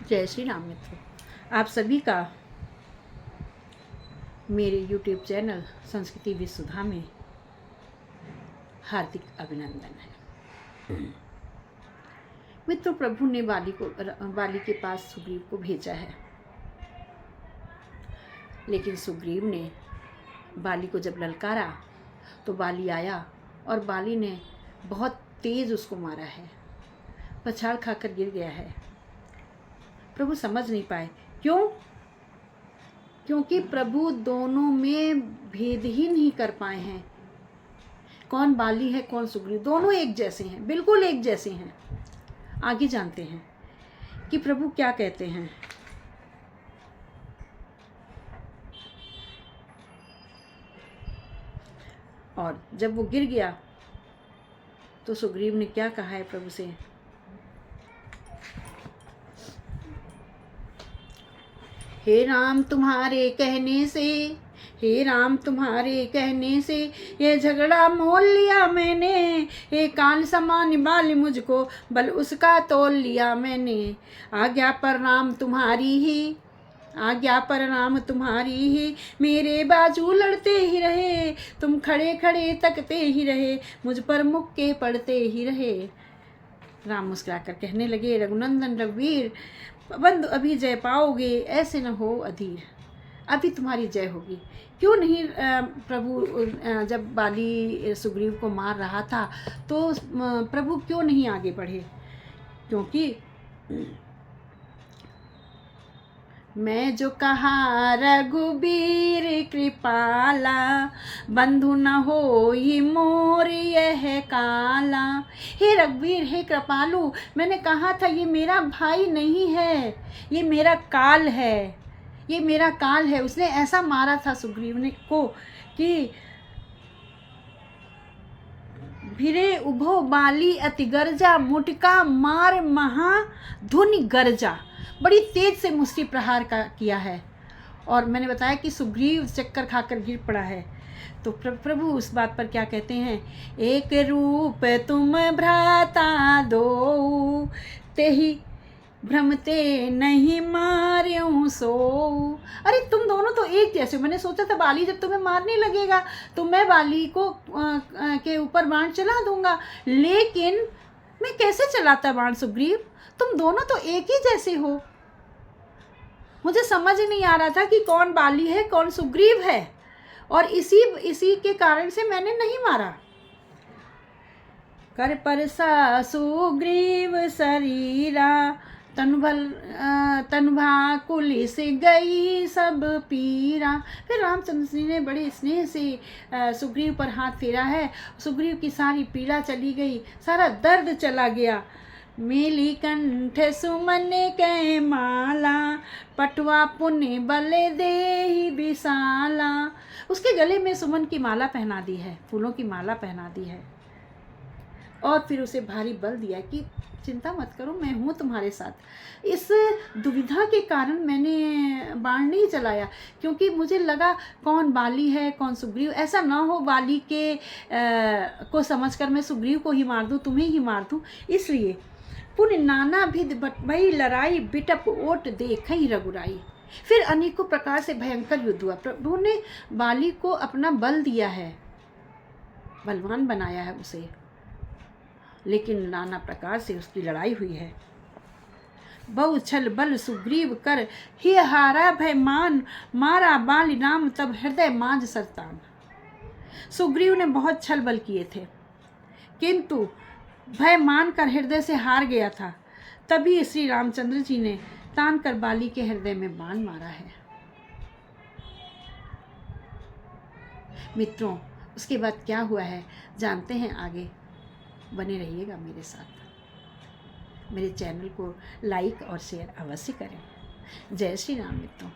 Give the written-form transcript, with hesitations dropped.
जय श्री राम मित्रों, आप सभी का मेरे YouTube चैनल संस्कृति विसुधा में हार्दिक अभिनंदन है। मित्रों, प्रभु ने बाली के पास सुग्रीव को भेजा है, लेकिन सुग्रीव ने बाली को जब ललकारा तो बाली आया और बाली ने बहुत तेज उसको मारा है, पछाड़ खाकर गिर गया है। प्रभु समझ नहीं पाए, क्यों? क्योंकि प्रभु दोनों में भेद ही नहीं कर पाए हैं। कौन बाली है कौन सुग्रीव, दोनों एक जैसे हैं, बिल्कुल एक जैसे हैं। आगे जानते हैं कि प्रभु क्या कहते हैं। और जब वो गिर गया तो सुग्रीव ने क्या कहा है प्रभु से, हे राम तुम्हारे कहने से, हे राम तुम्हारे कहने से ये झगड़ा मोल लिया मैंने, हे काल समान बाली मुझको बल उसका तोल लिया मैंने। आज्ञा पर राम तुम्हारी ही, आज्ञा पर राम तुम्हारी ही, मेरे बाजू लड़ते ही रहे, तुम खड़े खड़े तकते ही रहे, मुझ पर मुक्के पड़ते ही रहे। राम मुस्कुराकर कहने लगे, रघुनंदन रघुवीर, बंधु अभी जय पाओगे, ऐसे न हो अधीर, अभी तुम्हारी जय होगी। क्यों नहीं? प्रभु जब बाली सुग्रीव को मार रहा था तो प्रभु क्यों नहीं आगे बढ़े? क्योंकि मैं जो कहा रघुबीर कृपाला, बंधु न हो ही मोर यह काला। हे रघुवीर, हे कृपालु, मैंने कहा था ये मेरा भाई नहीं है, ये मेरा काल है, ये मेरा काल है। उसने ऐसा मारा था सुग्रीव ने को कि भिरे उभो बाली अति गर्जा, मुटका मार महा धुनि गर्जा। बड़ी तेज से मुष्टि प्रहार किया है। और मैंने बताया कि सुग्रीव चक्कर खाकर गिर पड़ा है। तो प्रभु उस बात पर क्या कहते हैं, एक रूप तुम भ्राता दो, तेहि भ्रमते नहीं मार्यों सो। अरे तुम दोनों तो एक जैसे हो। मैंने सोचा था बाली जब तुम्हें मारने लगेगा तो मैं बाली को के ऊपर बाण चला दूंगा, लेकिन मैं कैसे चलाता बाण सुग्रीव? तुम दोनों तो एक ही जैसे हो। मुझे समझ नहीं आ रहा था कि कौन बाली है कौन सुग्रीव है, और इसी के कारण से मैंने नहीं मारा। कर परसा सुग्रीव शरीरा, तनुभा कुलिस गई सब पीरा। फिर रामचंद्र जी ने बड़े स्नेह से सुग्रीव पर हाथ फेरा है। सुग्रीव की सारी पीड़ा चली गई, सारा दर्द चला गया। मेली कंठ सुमन कै माला, पटवा पुण्य बल देहि विशाला। उसके गले में सुमन की माला पहना दी है, फूलों की माला पहना दी है, और फिर उसे भारी बल दिया कि चिंता मत करो, मैं हूँ तुम्हारे साथ। इस दुविधा के कारण मैंने बाण नहीं चलाया, क्योंकि मुझे लगा कौन बाली है कौन सुग्रीव। ऐसा ना हो बाली के को समझकर मैं सुग्रीव को ही मार दूँ, तुम्हें ही मार दूँ। इसलिए पुण्य नाना भिद भई लड़ाई, बिटप ओट देखई रघुराई। फिर अनेकों प्रकार से भयंकर युद्ध हुआ। प्रभु ने बाली को अपना बल दिया है, बलवान बनाया है उसे, लेकिन नाना प्रकार से उसकी लड़ाई हुई है। बहु छल बल सुग्रीव कर, ही हारा भय मान, मारा बाली नाम तब हृदय मांझ सरतान। सुग्रीव ने बहुत छल बल किए थे, किंतु भय मान कर हृदय से हार गया था। तभी श्री रामचंद्र जी ने तान कर बाली के हृदय में बाण मारा है। मित्रों, उसके बाद क्या हुआ है जानते हैं आगे। बने रहिएगा मेरे साथ। मेरे चैनल को लाइक और शेयर अवश्य करें। जय श्री राम मित्रों।